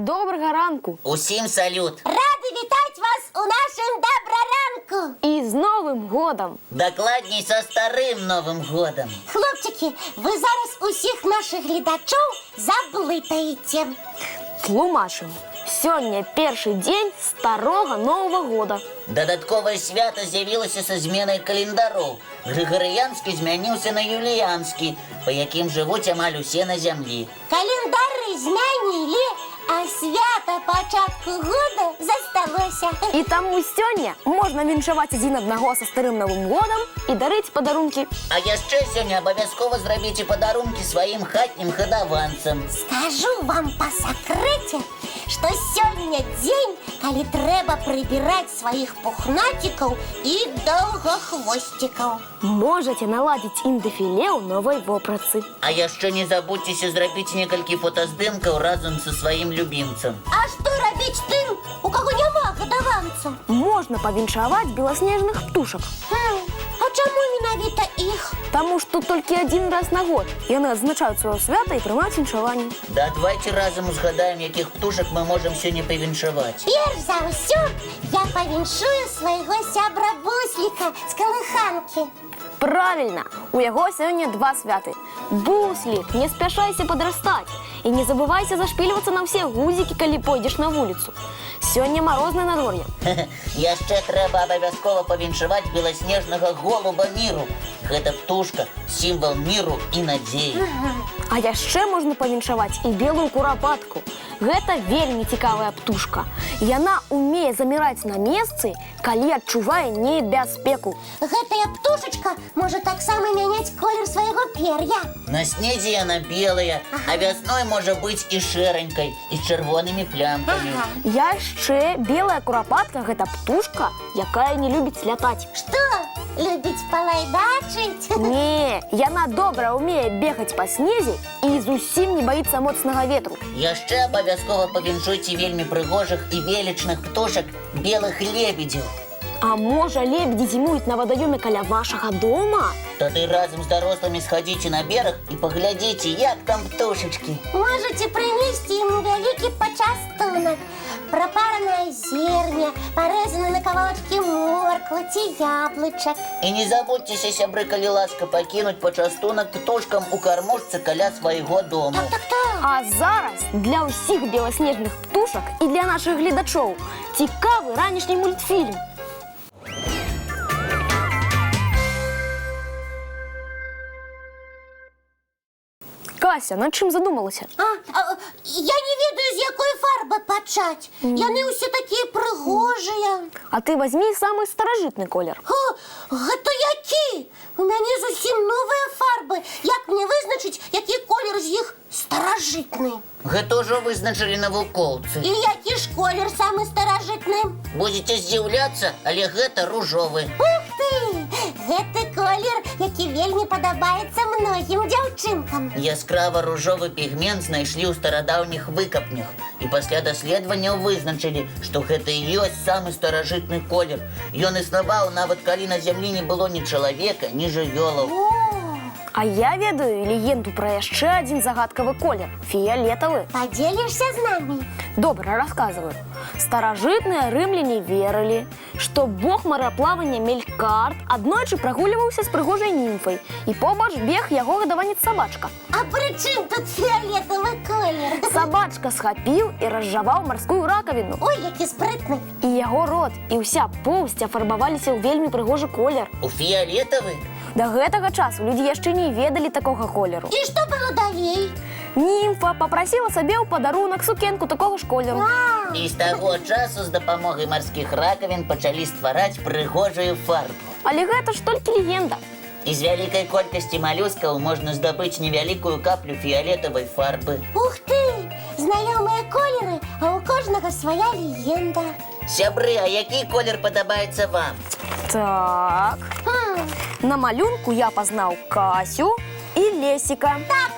Доброго ранку! Усім салют! Ради вітати вас у нашому доброранку! І з Новим годом! Докладній со старим Новим годом. Хлопчики, ви зараз усіх наших глядачів заблитаєте. Тлумачимо. Сьогодні перший день старого Нового года. Додаткове свято з'явилося со зміною календарів. Григоріанський змінився на юліанський, по яким живуть амаль усі на землі. Календари змінили, а свято початку года засталося. І тому сьогодні можна віншувати один одного со старим Новим годом і дарити подарунки. А яшчэ сьогодні обов'язково зробіть подарунки своїм хатнім ходованцям. Скажу вам по секреті, що сьогодні день, коли треба прибирати своїх пухнатиків і довгохвостиків. Можете наладити індефіле у новій вопратці. А яшчэ не забудьтеся зробити некалькі фотоздимків разом со своїм любимцем. А що робити тим, у кого нема годованця? Можна повіншувати білосніжних птушок. А чому менавіта їх? Тому що тут тільки один раз на год. І вони відзначають своє свято і приймають віншування. Да давайте разом згадаємо, яких птушок ми можемо сьогодні повіншувати. Перш за все, я повіншую свого сябра Буслика з Колиханки. Правильно! У його сьогодні два святи. Буслик, не спішайся подростати. І не забувайся зашпілюватися на всі гузики, коли пойдеш на вулицю. Сьогодні морозне надвор'я. Яшчэ треба обов'язково повіншувати білосніжного голуба міру. Гэта птушка – символ міру і надзеі. А яшчэ можна павіншаваць і белую курапатку. Гэта вельмі цікавая птушка. Яна умее заміраць на месцы, калі адчувае небяспеку. Гэтая птушечка можа таксама мяняць колер свайго пер'я. На снезе яна белая, а вясной можа быць і шэранькай, і з чырвонымі плямкамі. Яшчэ белая курапатка – гэта птушка, якая не любіць лятаць. Што? Любіць палайдачыць? Не, яна добра умее бегаць па снезе і зусім не баіцца моцнага ветру. Яшчэ абавязкова павіншуйце вельмі прыгожых і велічных птушак белых лебедзяў. А можа, лебедзі зімуюць на вадаёме каля вашага дома? Тады разам з дарослымі схадзіце на бераг і паглядзіце, як там птушачкі. Можаце прынесці ім вялікі пачастунак. Прапаранае зерне, парэзаны на кавалачкі морквы ці яблычак. І не забудзьцеся, сябры, калі ласка, пакінуць пачастунак птушкам у кармушцы каля свайго дому. Так. А зараз для ўсіх беласнежных птушак і для нашых гледачоў цікавы ранішні мультфільм. Кася, над чым задумалася? Я не ведаю, з якої фарби пачаць. Яны ўсе такія прыгожыя. А ты возьми самый старажытны колер. Гэта які? У мяне зусім новыя фарбы. Як мне вызначыць, які колер з іх старажытны? Гэта ўжо вызначылі навукоўцы. І які ж колер самы старажытны? Будзеце здзіўляцца, але гэта ружовы. Ух ты! Гэты колер, які вельмі падабаецца многім дзяўчынкам. Яскрава-ружовы пігмент знайшлі ў старадаўніх выкапнях. І пасля даследаванняў вызначылі, што гэта і ёсць самы старажытны колер. Ён існаваў нават калі на зямлі не было ні чалавека, ні жывёлаў. А я ведаю легенду пра яшчэ адзін загадкавы колер – фіялетавы. Падзелішся з намі? Добра, расказваю. Старажытныя рымляне верылі, што бог мараплавання Мелькарт аднойчы прагульваўся з прыгожай німфай, і побач бег яго гадаванец сабачка. А пры чым тут фіялетавы колер? Сабачка схапіў і разжаваў марскую ракавіну. Ой, які спрытны. І яго рот, і ўся поўсць афарбаваліся ў вельмі прыгожы колер. У фіялетавы? Да гэтага часу людзі яшчэ не ведалі такога колеру. І што было далей? Німфа папрасіла сабе ў падарунак сукенку такога ж колеру. І з таго часу з дапамогай марскіх ракавін пачалі ствараць прыгожую фарбу. Але гэта ж толькі легенда. І з вялікай колькасці малюскаў можна здабыць невялікую каплю фіялетавай фарбы. Ух ты! Знаёмыя колеры, а ў кожнага свая легенда. Сябры, а які колер падабаецца вам? Так. На малюнку я пазнаў Касю і Лесіка. Так,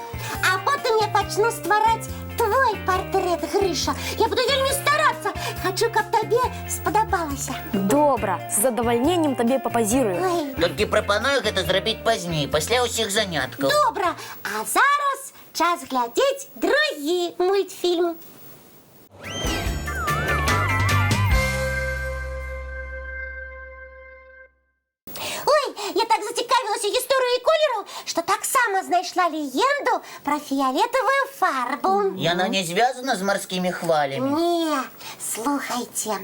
а потым я пачну ствараць твой партрэт, Грыша. Я буду вельмі старацца. Хачу, каб табе спадабалася. Добра, з задавальненнем табе папазірую. Ой, Толькі прапаную гэта зрабіць пазней, пасля ўсіх заняткаў. добра, а зараз час глядзець другі мультфільм. что так само знайшла легенду про фиолетовую фарбу. Яна не звязана з морскімі хвалями. Не, слухайте.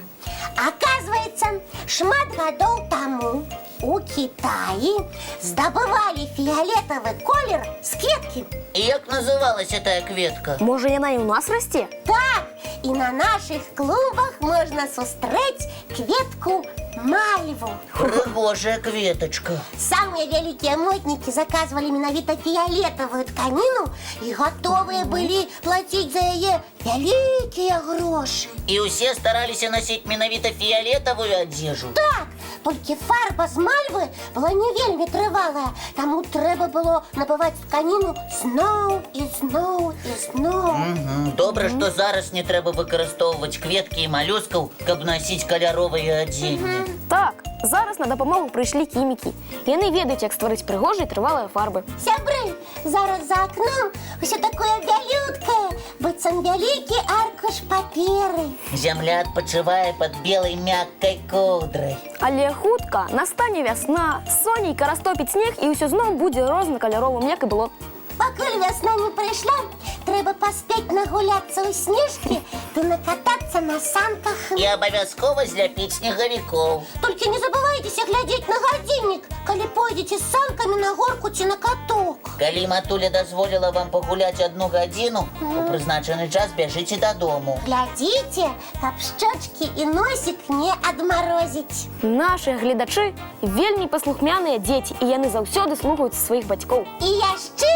Оказывается, шмат гадоў таму у Китаі здабывалі фіолетавы колер з кветкі. І як называлася тая кветка? Можа, яна і ў нас расце? Так, і на наших клубах можна сустрэць кветку мальву. Прыгожая кветочка. Самые великие модники заказывали менавіта фіолетавую тканіну і готовыя былі плаціць за яе вялікія грошы. І ўсе стараліся насіць менавіта фіолетавую адзежу. Так, толькі фарба з мальвы была не вельмі трывалая, таму трэба было набываць тканіну зноў і зноў і зноў. Добра, што зараз не трэба выкарыстоўваць кветкі і малюскаў, каб насіць каляровыя адзенні. Так, зараз на дапамогу прыйшлі хімікі. Яны ведаюць, як стварыць прыгожыя трывалыя фарбы. Сябры, зараз за акном усё такое бялюткае, быццам вялікі аркуш паперы. Зямля адпачывае пад белай мяккай коўдрай. Але хутка настане вясна, сонейка растопіць снег і ўсё зноў будзе рознакаляровым, як і было. Пакуль вясна не прыйшла, трэба паспець нагуляцца ў снежкі ды накатацца на санках. І абавязкова зляпіць снегавікоў. Толькі не забывайцеся глядзець на гадзіннік, калі пойдзеце з санкамі на горку ці на каток. Калі матуля дазволіла вам пагуляць 1 гадзіну, у прызначаны час бяжыце дадому. Глядзіце, каб шчочкі і носік не адмарозіць. Нашы гледачы вельмі паслухмяныя дзеці, і яны заўсёды слухаюцца сваіх бацькоў. І яшчэ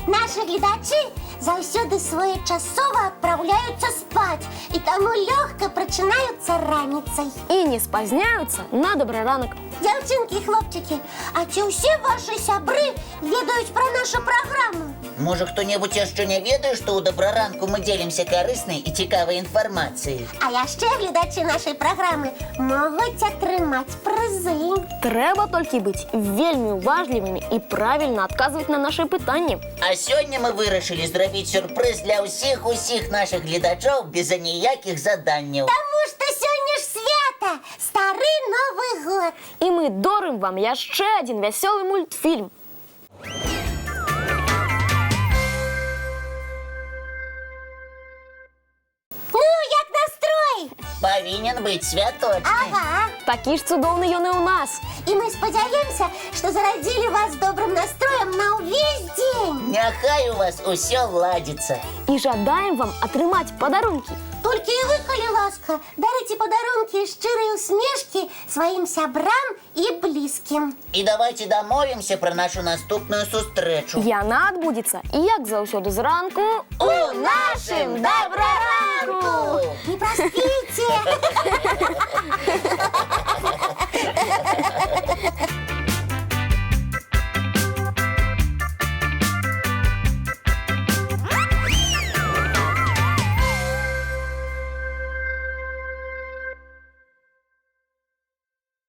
нашы гледачы заўсёды своечасова адпраўляюцца спаць і таму лёгка прачынаюцца раніцай. І не спазняюцца на добры ранак. Дзяўчынкі і хлопчыкі, а ці ўсе вашы сябры ведаюць пра нашу праграму? Можа, хто-небудзь яшчэ не ведае, што ў дабраранку мы дзелімся карыснай і цікавай інфармацыяй. А яшчэ гледачы нашай праграмы могуць атрымаць прызы. Трэба толькі быць вельмі уважлівымі і правільна адказваць на нашы пытанні. А сёння мы вырашылі зрабіць сюрпрыз для ўсіх нашых гледачоў без аніякіх заданняў. Таму што сёння ж свята, стары Новы год. І мы дорым вам яшчэ адзін вясёлы мультфільм. Ну, як настрой? Павінен быць святочны. Ага. Такі ж цудоўны ён і ў нас. І мы спадзяёмся, што зарадзілі вас добрым настроем на ўвесь дзень. Няхай у вас усё ладзіцца. І жадаем вам атрымаць падарункі. Толькі і вы, калі ласка, дарыце падарункі і шчырыя ўсмешкі сваім сябрам і блізкім. І давайце дамовімся пра нашу наступную сустрэчу. Яна адбудзецца, і як заўсёды зранку, У нашым дабраранку! Не праспіце!